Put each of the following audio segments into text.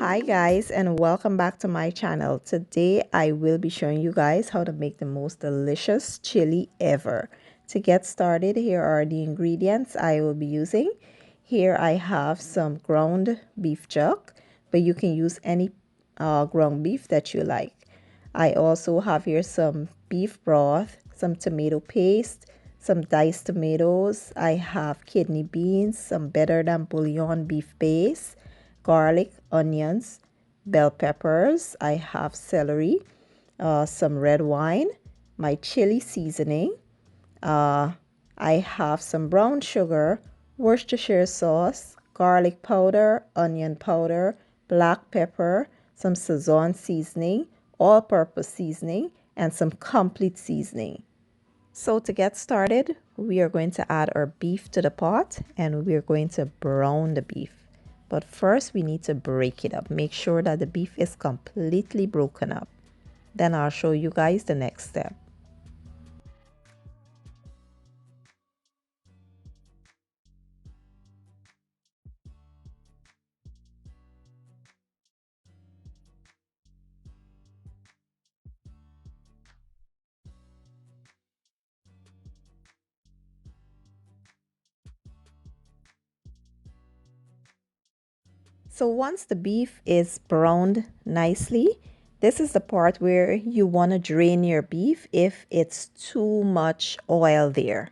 Hi guys, and welcome back to my channel. Today I will be showing you guys how to make the most delicious chili ever. To get started, here are the ingredients I will be using. Here I have some ground beef chuck, but you can use any ground beef that you like. I also have here some beef broth, some tomato paste, some diced tomatoes. I have kidney beans, some better than bouillon beef base, garlic, onions, bell peppers. I have celery, some red wine, my chili seasoning. Uh, I have some brown sugar, Worcestershire sauce, garlic powder, onion powder, black pepper, some sazon seasoning, all-purpose seasoning, and some complete seasoning. So to get started, we are going to add our beef to the pot and we're going to brown the beef. But first we need to break it up. Make sure that the beef is completely broken up. Then I'll show you guys the next step. So once the beef is browned nicely, this is the part where you want to drain your beef if it's too much oil there.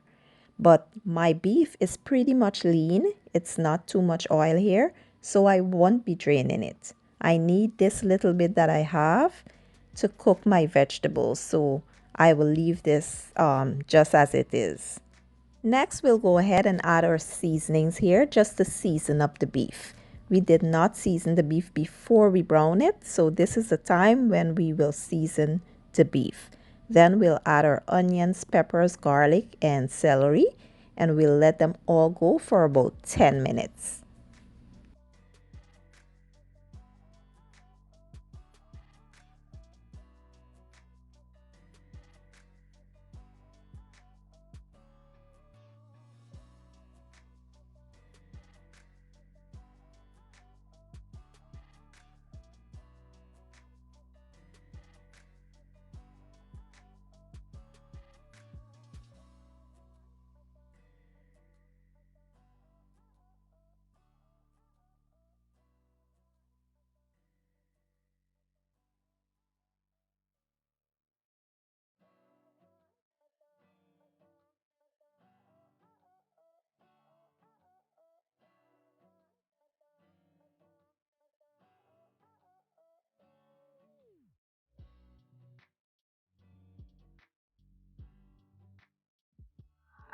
But my beef is pretty much lean. It's not too much oil here, so I won't be draining it. I need this little bit that I have to cook my vegetables, so I will leave this just as it is. Next, we'll go ahead and add our seasonings here just to season up the beef. We did not season the beef before we brown it, so this is the time when we will season the beef. Then we'll add our onions, peppers, garlic, and celery, and we'll let them all go for about 10 minutes.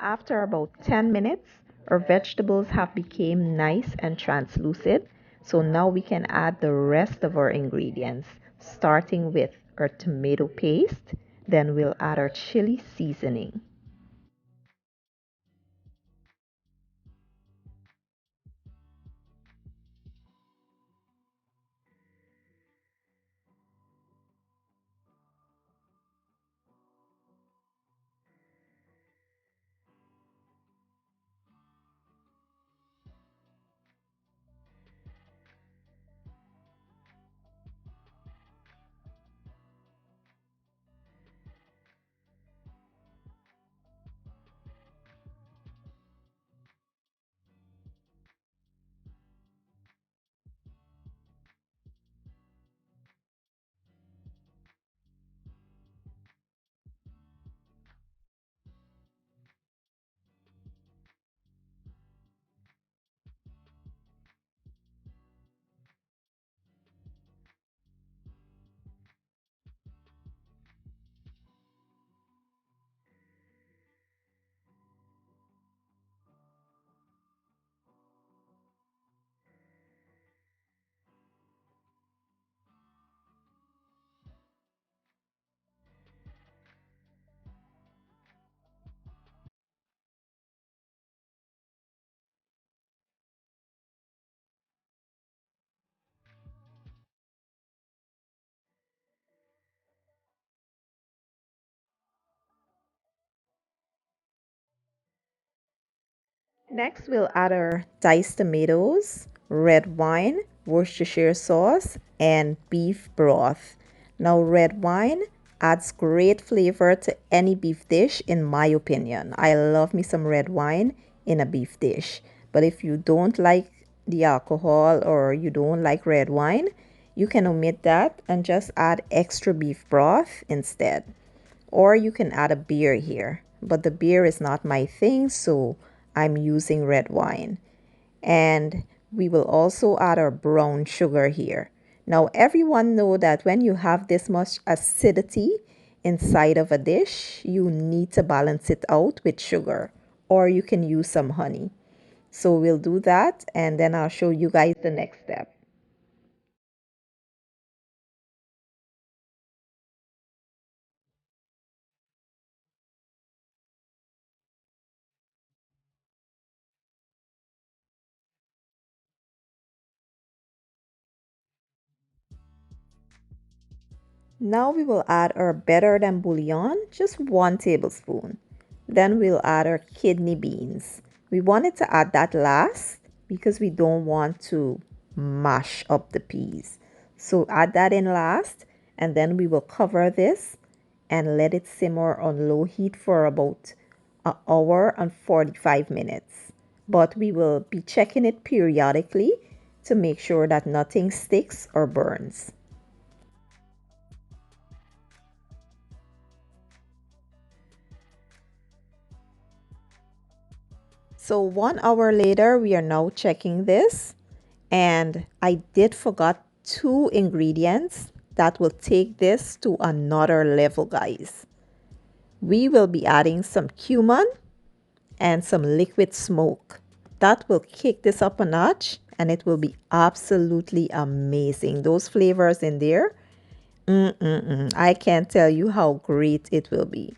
After about 10 minutes, our vegetables have become nice and translucent. So now we can add the rest of our ingredients, starting with our tomato paste. Then we'll add our chili seasoning. Next, we'll add our diced tomatoes, red wine, Worcestershire sauce, and beef broth. Now, red wine adds great flavor to any beef dish, in my opinion. I love me some red wine in a beef dish. But if you don't like the alcohol or you don't like red wine, you can omit that and just add extra beef broth instead. Or you can add a beer here. But the beer is not my thing, so I'm using red wine. And we will also add our brown sugar here. Now, everyone know that when you have this much acidity inside of a dish, you need to balance it out with sugar, or you can use some honey. So we'll do that, and then I'll show you guys the next step. Now we will add our better than bouillon, just 1 tablespoon. Then we'll add our kidney beans. We wanted to add that last because we don't want to mash up the peas. So add that in last, and then we will cover this and let it simmer on low heat for about an hour and 45 minutes. But we will be checking it periodically to make sure that nothing sticks or burns. So 1 hour later, we are now checking this, and I did forgot 2 ingredients that will take this to another level, guys. We will be adding some cumin and some liquid smoke. That will kick this up a notch, and it will be absolutely amazing. Those flavors in there, I can't tell you how great it will be.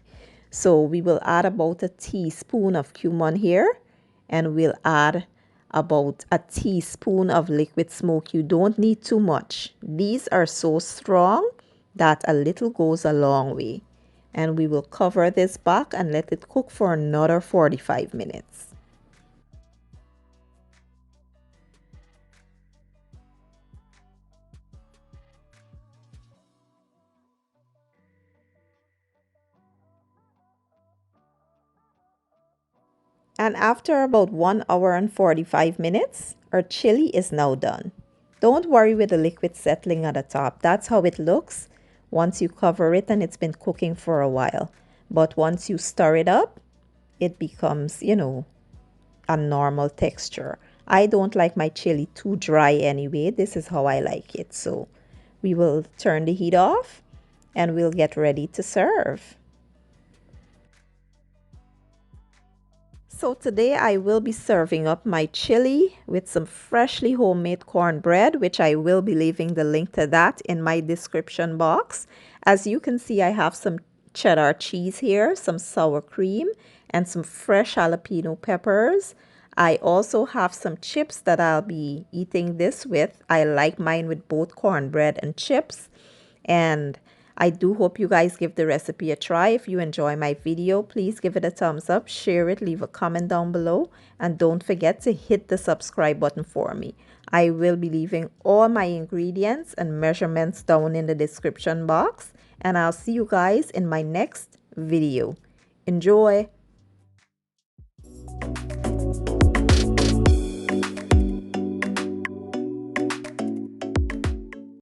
So we will add about a teaspoon of cumin here, and we'll add about a teaspoon of liquid smoke. You don't need too much. These are so strong that a little goes a long way. And we will cover this back and let it cook for another 45 minutes. And after about 1 hour and 45 minutes, our chili is now done. Don't worry with the liquid settling at the top. That's how it looks once you cover it and it's been cooking for a while. But once you stir it up, it becomes, a normal texture. I don't like my chili too dry anyway. This is how I like it. So we will turn the heat off and we'll get ready to serve. So today I will be serving up my chili with some freshly homemade cornbread, which I will be leaving the link to that in my description box. As you can see, I have some cheddar cheese here, some sour cream, and some fresh jalapeno peppers. I also have some chips that I'll be eating this with. I like mine with both cornbread and chips. And I do hope you guys give the recipe a try. If you enjoy my video, please give it a thumbs up, share it, leave a comment down below, and don't forget to hit the subscribe button for me. I will be leaving all my ingredients and measurements down in the description box, and I'll see you guys in my next video. Enjoy!